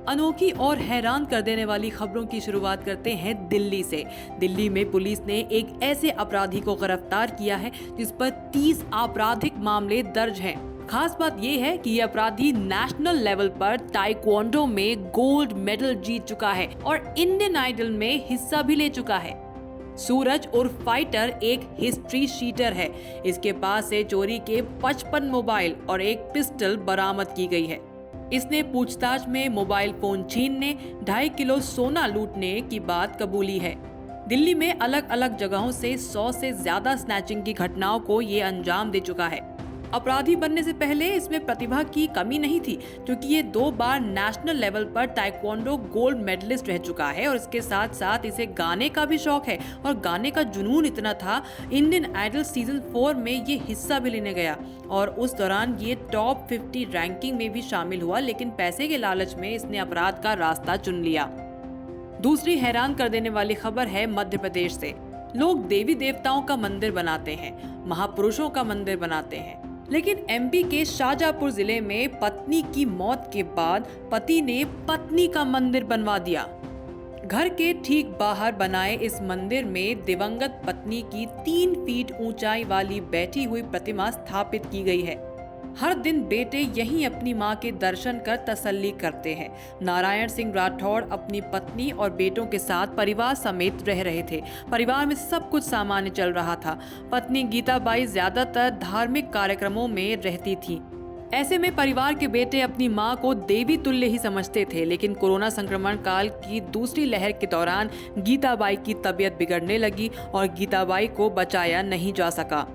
अनोखी और हैरान कर देने वाली खबरों की शुरुआत करते हैं दिल्ली से। दिल्ली में पुलिस ने एक ऐसे अपराधी को गिरफ्तार किया है जिस पर 30 आपराधिक मामले दर्ज हैं। खास बात यह है कि ये अपराधी नेशनल लेवल पर ताइक्वांडो में गोल्ड मेडल जीत चुका है और इंडियन आइडल में हिस्सा भी ले चुका है। सूरज उर्फ फाइटर एक हिस्ट्री शीटर है। इसके पास से चोरी के 55 मोबाइल और एक पिस्टल बरामद की गई है। इसने पूछताछ में मोबाइल फोन छीनने, 2.5 किलो सोना लूटने की बात कबूली है। दिल्ली में अलग अलग जगहों से 100 से ज्यादा स्नैचिंग की घटनाओं को ये अंजाम दे चुका है। अपराधी बनने से पहले इसमें प्रतिभा की कमी नहीं थी, क्योंकि ये 2 बार नेशनल लेवल पर ताइक्वांडो गोल्ड मेडलिस्ट रह चुका है और इसके साथ साथ इसे गाने का भी शौक है और गाने का जुनून इतना था, इंडियन आइडल सीजन 4 में ये हिस्सा भी लेने गया और उस दौरान ये टॉप 50 रैंकिंग में भी शामिल हुआ, लेकिन पैसे के लालच में इसने अपराध का रास्ता चुन लिया। दूसरी हैरान कर देने वाली खबर है मध्य प्रदेश से। लोग देवी देवताओं का मंदिर बनाते हैं, महापुरुषों का मंदिर बनाते हैं, लेकिन एमपी के शाहजहांपुर जिले में पत्नी की मौत के बाद पति ने पत्नी का मंदिर बनवा दिया। घर के ठीक बाहर बनाए इस मंदिर में दिवंगत पत्नी की 3 फीट ऊंचाई वाली बैठी हुई प्रतिमा स्थापित की गई है। हर दिन बेटे यहीं अपनी मां के दर्शन कर तसल्ली करते हैं। नारायण सिंह राठौड़ अपनी पत्नी और बेटों के साथ परिवार समेत रह रहे थे। परिवार में सब कुछ सामान्य चल रहा था। पत्नी गीताबाई ज्यादातर धार्मिक कार्यक्रमों में रहती थी। ऐसे में परिवार के बेटे अपनी मां को देवी तुल्य ही समझते थे, लेकिन कोरोना संक्रमण काल की दूसरी लहर के दौरान गीताबाई की तबीयत बिगड़ने लगी और गीताबाई को बचाया नहीं जा सका।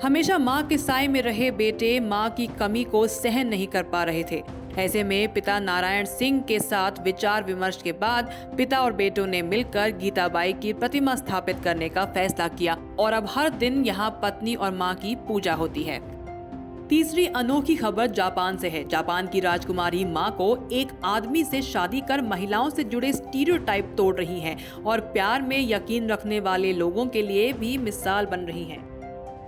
हमेशा मां के साए में रहे बेटे मां की कमी को सहन नहीं कर पा रहे थे। ऐसे में पिता नारायण सिंह के साथ विचार विमर्श के बाद पिता और बेटों ने मिलकर गीताबाई की प्रतिमा स्थापित करने का फैसला किया और अब हर दिन यहां पत्नी और मां की पूजा होती है। तीसरी अनोखी खबर जापान से है। जापान की राजकुमारी मां को एक आदमी से शादी कर महिलाओं से जुड़े स्टीरियोटाइप तोड़ रही हैं और प्यार में यकीन रखने वाले लोगों के लिए भी मिसाल बन रही हैं।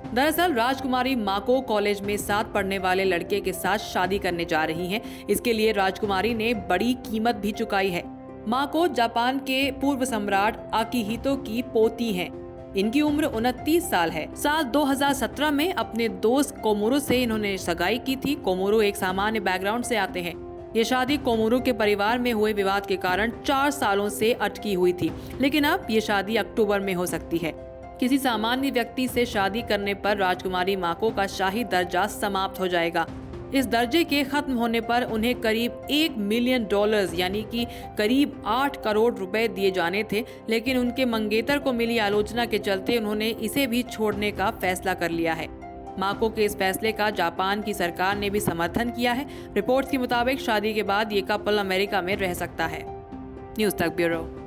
दरअसल राजकुमारी मां को कॉलेज में साथ पढ़ने वाले लड़के के साथ शादी करने जा रही हैं। इसके लिए राजकुमारी ने बड़ी कीमत भी चुकाई है। मां को जापान के पूर्व सम्राट आकिहितो की पोती हैं। इनकी उम्र 29 साल है। साल 2017 में अपने दोस्त कोमोरो से इन्होंने सगाई की थी। कोमोरो एक सामान्य बैकग्राउंड से आते हैं। ये शादी कोमोरो के परिवार में हुए विवाद के कारण 4 सालों से अटकी हुई थी, लेकिन अब ये शादी अक्टूबर में हो सकती है। किसी सामान्य व्यक्ति से शादी करने पर राजकुमारी माको का शाही दर्जा समाप्त हो जाएगा। इस दर्जे के खत्म होने पर उन्हें करीब $1 मिलियन यानी कि करीब 8 करोड़ रुपए दिए जाने थे, लेकिन उनके मंगेतर को मिली आलोचना के चलते उन्होंने इसे भी छोड़ने का फैसला कर लिया है। माको के इस फैसले का जापान की सरकार ने भी समर्थन किया है। रिपोर्ट्स के मुताबिक शादी के बाद ये कपल अमेरिका में रह सकता है। न्यूज़ तक ब्यूरो।